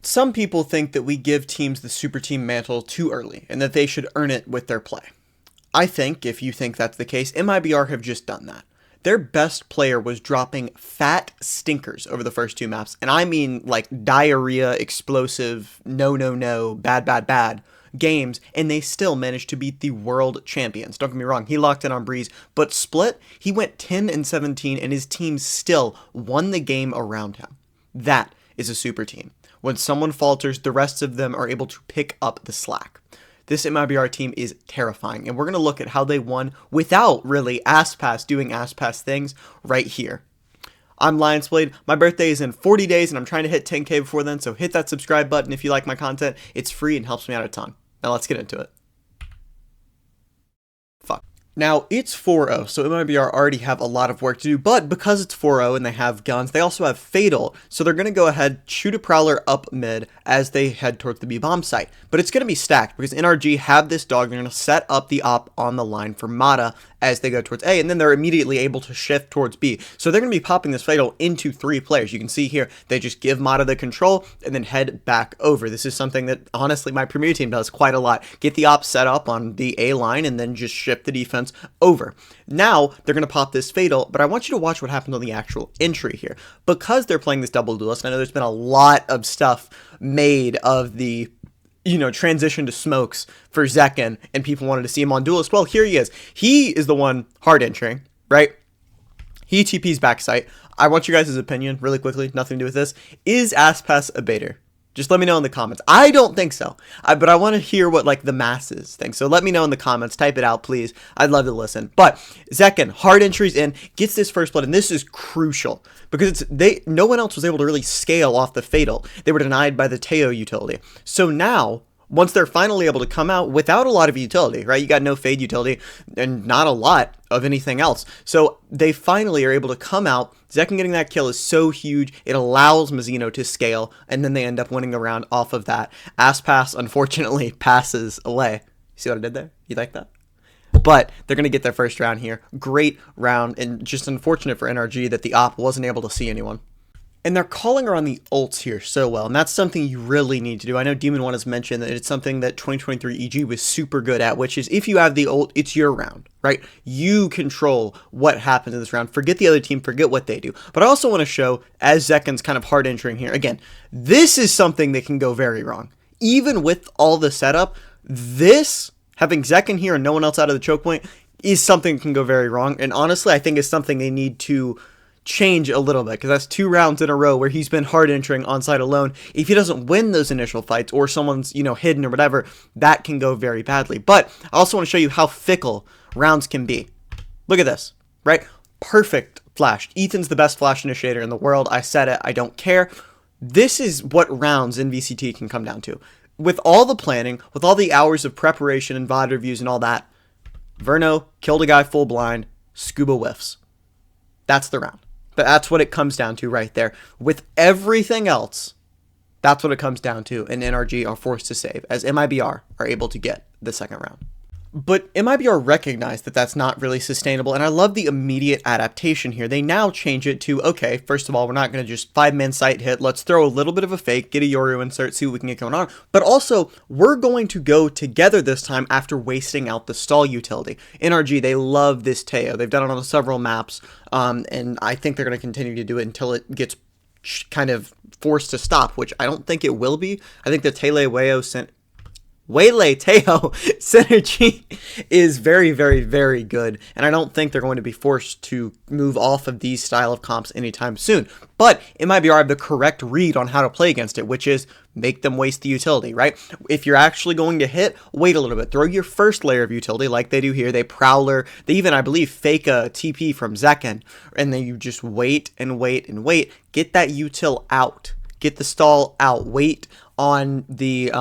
Some people think that we give teams the super team mantle too early and that they should earn it with their play. I think, if you think that's the case, MIBR have just done that. Their best player was dropping fat stinkers over the first two maps, and I mean like diarrhea, explosive, no, bad games, and they still managed to beat the world champions. Don't get me wrong, he locked in on Breeze, but Split, he went 10-17, and his team still won the game around him. That is a super team. When someone falters, the rest of them are able to pick up the slack. This MIBR team is terrifying, and we're going to look at how they won without really ass-pass doing ass-pass things right here. I'm Lionzblade. My birthday is in 40 days, and I'm trying to hit 10K before then, so hit that subscribe button if you like my content. It's free and helps me out a ton. Now let's get into it. Fuck. Now, it's 4-0, so MIBR already have a lot of work to do, but because it's 4-0 and they have guns, they also have Fatal, so they're going to go ahead, shoot a Prowler up mid as they head towards the B-bomb site. But it's going to be stacked, because NRG have this dog, they're going to set up the op on the line for Mata as they go towards A, and then they're immediately able to shift towards B. So they're going to be popping this Fatal into 3 players. You can see here, they just give Mata the control, and then head back over. This is something that, honestly, my Premier team does quite a lot. Get the op set up on the A line, and then just shift the defense over. Now, they're going to pop this Fatal, but I want you to watch what happens on the actual entry here. Because they're playing this double duelist, I know there's been a lot of stuff made of the transition to smokes for Zekken, and people wanted to see him on duelist. Well, here he is. He is the one hard entering, right? He TP's backside. I want you guys' opinion really quickly. Nothing to do with this. Is Aspas a baiter? Just let me know in the comments. I don't think so, but I want to hear what the masses think. So let me know in the comments. Type it out, please. I'd love to listen. But Zekken, hard entries in, gets this first blood, and this is crucial because no one else was able to really scale off the Fatal. They were denied by the Teo utility. So now, once they're finally able to come out without a lot of utility, right? You got no Fade utility and not a lot of anything else. So they finally are able to come out. Zekken getting that kill is so huge. It allows Mizzino to scale, and then they end up winning a round off of that. Aspas, unfortunately, passes away. See what I did there? You like that? But they're going to get their first round here. Great round, and just unfortunate for NRG that the op wasn't able to see anyone. And they're calling around the ults here so well, and that's something you really need to do. I know Demon1 has mentioned that it's something that 2023 EG was super good at, which is if you have the ult, it's your round, right? You control what happens in this round. Forget the other team, forget what they do. But I also want to show, as Zekken's kind of hard entering here, again, this is something that can go very wrong. Even with all the setup, this, having Zekken here and no one else out of the choke point, is something that can go very wrong. And honestly, I think it's something they need to change a little bit, because that's 2 rounds in a row where he's been hard entering on site alone. If he doesn't win those initial fights, or someone's hidden or whatever, that can go very badly. But I also want to show you how fickle rounds can be. Look at this, right? Perfect flash. Ethan's the best flash initiator in the world. I said it, I don't care. This is what rounds in VCT can come down to. With all the planning, with all the hours of preparation and VOD reviews and all that, Verno killed a guy full blind, Scuba whiffs. That's the round. But that's what it comes down to right there. With everything else, that's what it comes down to, and NRG are forced to save, as MIBR are able to get the second round. But MIBR recognized that that's not really sustainable, and I love the immediate adaptation here. They now change it to, okay, first of all, we're not going to just 5-man site hit. Let's throw a little bit of a fake, get a Yoru insert, see what we can get going on. But also, we're going to go together this time after wasting out the stall utility. NRG, they love this Teo. They've done it on several maps, and I think they're going to continue to do it until it gets kind of forced to stop, which I don't think it will be. I think the Waylay Teo synergy is very, very, very good, and I don't think they're going to be forced to move off of these style of comps anytime soon. But MIBR have the correct read on how to play against it, which is make them waste the utility, right? If you're actually going to hit, wait a little bit. Throw your first layer of utility like they do here. They Prowler. They even, I believe, fake a TP from Zekken, and then you just wait and wait and wait. Get that util out. Get the stall out. Wait on the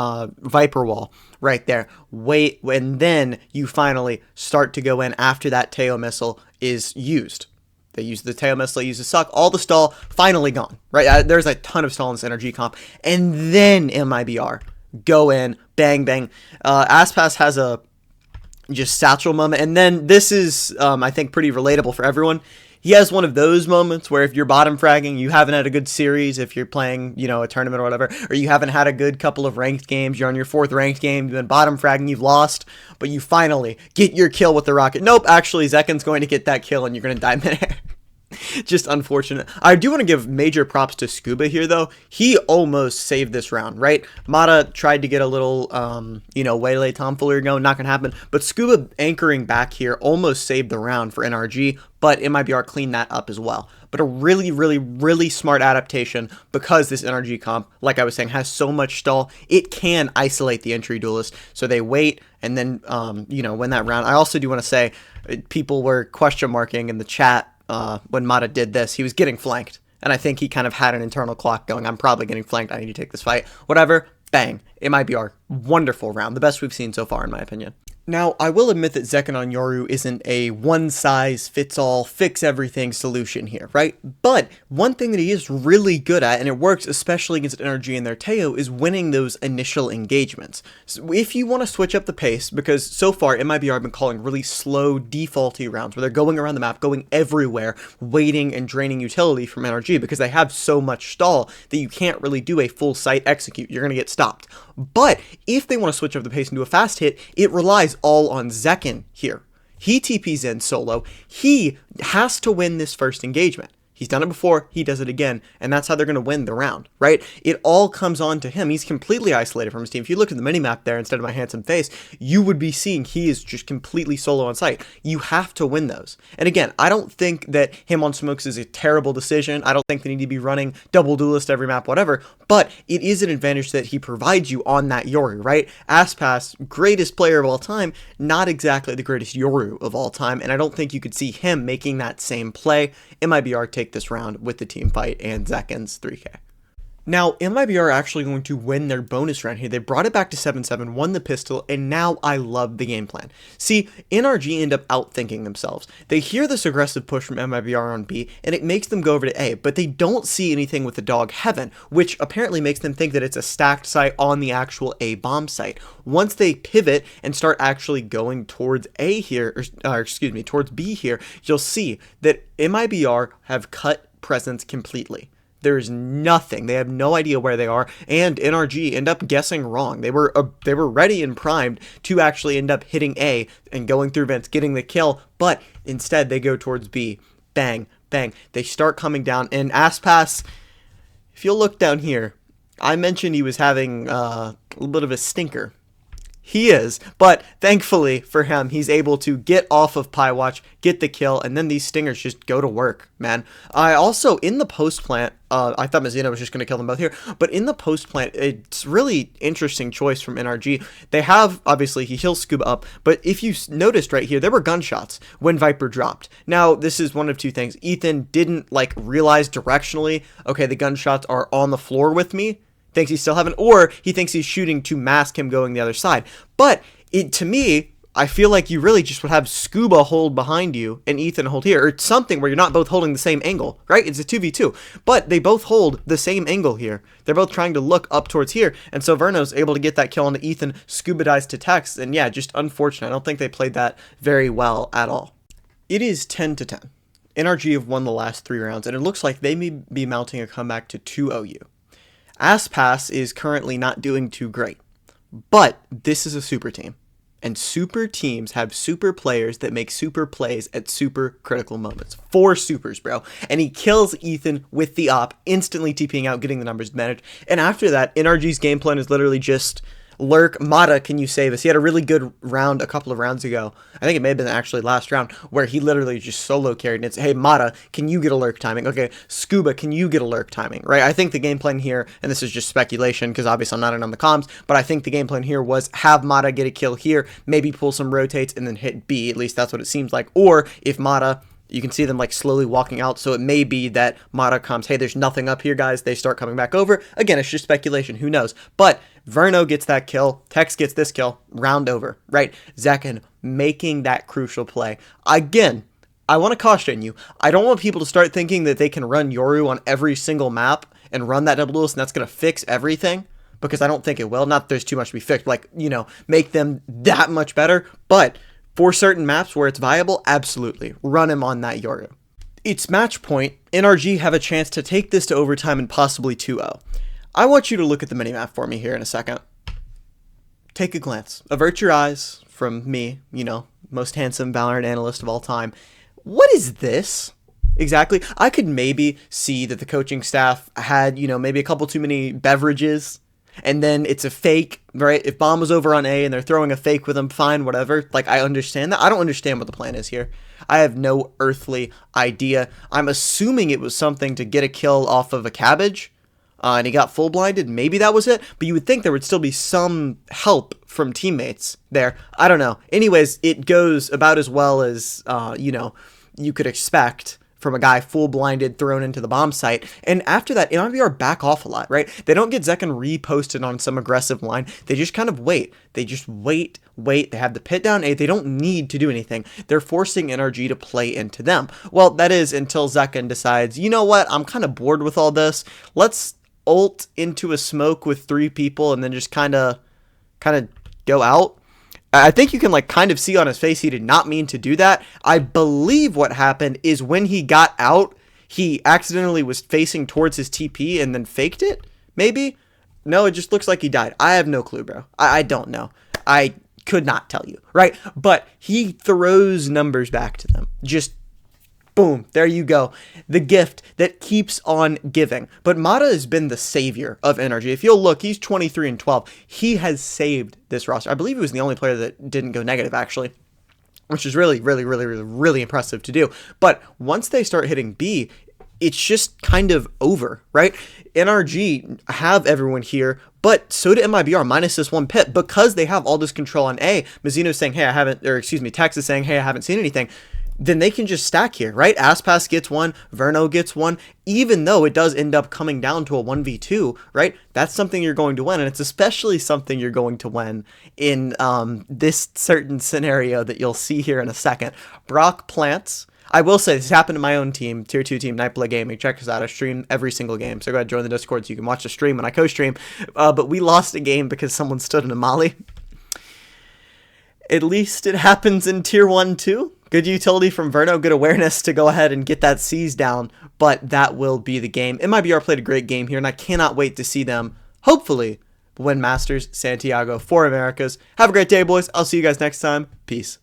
Viper wall right there. Wait, and then you finally start to go in after that Teo missile is used. They use the Teo missile, use the suck, all the stall, finally gone, right? There's a ton of stall in this energy comp. And then MIBR go in, bang, bang. Aspas has a just satchel moment. And then this is, I think, pretty relatable for everyone. he has one of those moments where if you're bottom fragging, you haven't had a good series, if you're playing, a tournament or whatever, or you haven't had a good couple of ranked games, you're on your 4th ranked game, you've been bottom fragging, you've lost, but you finally get your kill with the rocket. Nope, actually, Zekken's going to get that kill and you're going to die midair. Just unfortunate. I do want to give major props to Scuba here, though. He almost saved this round, right? Mata tried to get a little, waylay tomfoolery going. Not going to happen. But Scuba anchoring back here almost saved the round for NRG, but MIBR cleaned that up as well. But a really, really, really smart adaptation because this NRG comp, like I was saying, has so much stall. It can isolate the entry duelist. So they wait and then, win that round. I also do want to say people were question marking in the chat when Mata did this. He was getting flanked, and I think he kind of had an internal clock going, I'm probably getting flanked, I need to take this fight. Whatever, bang, MIBR. Wonderful round, the best we've seen so far in my opinion. Now, I will admit that Zekken on Yoru isn't a one-size-fits-all, fix-everything solution here, right? But one thing that he is really good at, and it works especially against NRG and their Teo, is winning those initial engagements. So if you want to switch up the pace, because so far MIBR have been calling really slow, defaulty rounds, where they're going around the map, going everywhere, waiting and draining utility from NRG, because they have so much stall that you can't really do a full site execute. You're going to get stopped. But if they want to switch up the pace and do a fast hit, it relies all on Zekken here. He TPs in solo. He has to win this first engagement. He's done it before, he does it again, and that's how they're going to win the round, right? It all comes on to him. He's completely isolated from his team. If you look at the minimap there instead of my handsome face, you would be seeing he is just completely solo on site. You have to win those. And again, I don't think that him on smokes is a terrible decision. I don't think they need to be running double duelist every map, whatever, but it is an advantage that he provides you on that Yoru, right? Aspas, greatest player of all time, not exactly the greatest Yoru of all time, and I don't think you could see him making that same play. MIBR take this round with the team fight and Zekken's 3k. Now, MIBR are actually going to win their bonus round here. They brought it back to 7-7, won the pistol, and now I love the game plan. See, NRG end up outthinking themselves. They hear this aggressive push from MIBR on B, and it makes them go over to A, but they don't see anything with the dog Heaven, which apparently makes them think that it's a stacked site on the actual A bomb site. Once they pivot and start actually going towards A here, towards B here, you'll see that MIBR have cut presence completely. There's nothing. They have no idea where they are, and NRG end up guessing wrong. They were ready and primed to actually end up hitting A and going through vents, getting the kill, but instead they go towards B. Bang, bang. They start coming down, and Aspas, if you'll look down here, I mentioned he was having a little bit of a stinker. He is, but thankfully for him, he's able to get off of Pie Watch, get the kill, and then these stingers just go to work, man. I also, in the post plant, I thought Mazzino was just going to kill them both here, but in the post plant, it's really interesting choice from NRG. They have, obviously, he heals Scuba up, but if you noticed right here, there were gunshots when Viper dropped. Now, this is one of two things. Ethan didn't, realize directionally, okay, the gunshots are on the floor with me, thinks he's still having, or he thinks he's shooting to mask him going the other side. But to me, I feel like you really just would have Scuba hold behind you and Ethan hold here, or something where you're not both holding the same angle, right? It's a 2v2, but they both hold the same angle here. They're both trying to look up towards here, and so Verno's able to get that kill onto Ethan, Scuba dies to Tex, and yeah, just unfortunate. I don't think they played that very well at all. It is 10-10. NRG have won the last 3 rounds, and it looks like they may be mounting a comeback to 2-0U. Aspas is currently not doing too great, but this is a super team, and super teams have super players that make super plays at super critical moments. 4 supers, bro, and he kills Ethan with the op, instantly TPing out, getting the numbers managed, and after that, NRG's game plan is literally just lurk. Mata, can you save us? He had a really good round a couple of rounds ago. I think it may have been actually last round, where he literally just solo carried, and it's, hey, Mata, can you get a lurk timing? Okay, Scuba, can you get a lurk timing? Right? I think the game plan here, and this is just speculation, because obviously I'm not in on the comms, but I think the game plan here was have Mata get a kill here, maybe pull some rotates, and then hit B. At least that's what it seems like. Or if Mata, you can see them slowly walking out, so it may be that Mata comes, hey, there's nothing up here, guys. They start coming back over. Again, it's just speculation. Who knows? But Verno gets that kill. Tex gets this kill. Round over, right? Zekken making that crucial play. Again, I want to caution you. I don't want people to start thinking that they can run Yoru on every single map and run that double duelist, and that's going to fix everything, because I don't think it will. Not that there's too much to be fixed, make them that much better, but for certain maps where it's viable, absolutely, run him on that Yoru. it's match point. NRG have a chance to take this to overtime and possibly 2-0. I want you to look at the minimap for me here in a second. Take a glance. Avert your eyes from me, most handsome Valorant analyst of all time. What is this? Exactly. I could maybe see that the coaching staff had, maybe a couple too many beverages, and then it's a fake, right? If bomb was over on A and they're throwing a fake with them, fine, whatever. Like, I understand that. I don't understand what the plan is here. I have no earthly idea. I'm assuming it was something to get a kill off of a cabbage, and he got full blinded. Maybe that was it, but you would think there would still be some help from teammates there. I don't know. Anyways, it goes about as well as, you could expect from a guy full blinded thrown into the bomb site. And after that, MIBR back off a lot, right? They don't get Zekken reposted on some aggressive line. They just kind of wait. They just wait. They have the pit down A. They don't need to do anything. They're forcing NRG to play into them. Well, that is until Zekken decides, you know what? I'm kind of bored with all this. Let's ult into a smoke with 3 people and then just kind of go out. I think you can kind of see on his face he did not mean to do that. I believe what happened is when he got out, he accidentally was facing towards his TP and then faked it, maybe? No, it just looks like he died. I have no clue, bro. I don't know. I could not tell you, right? But he throws numbers back to them. Just boom, there you go. The gift that keeps on giving. But Mata has been the savior of NRG. If you'll look, he's 23-12. He has saved this roster. I believe he was the only player that didn't go negative, actually, which is really, really, really, really, really impressive to do. But once they start hitting B, it's just kind of over, right? NRG have everyone here, but so do MIBR minus this one pit because they have all this control on A. Mazzino's saying, hey, I haven't, or excuse me, Tex is saying, hey, I haven't seen anything. Then they can just stack here, right? Aspas gets one, Verno gets one, even though it does end up coming down to a 1v2, right? That's something you're going to win, and it's especially something you're going to win in this certain scenario that you'll see here in a second. Brock plants. I will say this happened to my own team, Tier 2 team, Nightblood Gaming. Check us out. I stream every single game, so go ahead and join the Discord so you can watch the stream when I co-stream. But we lost a game because someone stood in a molly. At least it happens in Tier 1 too. Good utility from Verno, good awareness to go ahead and get that C's down, but that will be the game. MIBR played a great game here, and I cannot wait to see them, hopefully, win Masters Santiago for Americas. Have a great day, boys. I'll see you guys next time. Peace.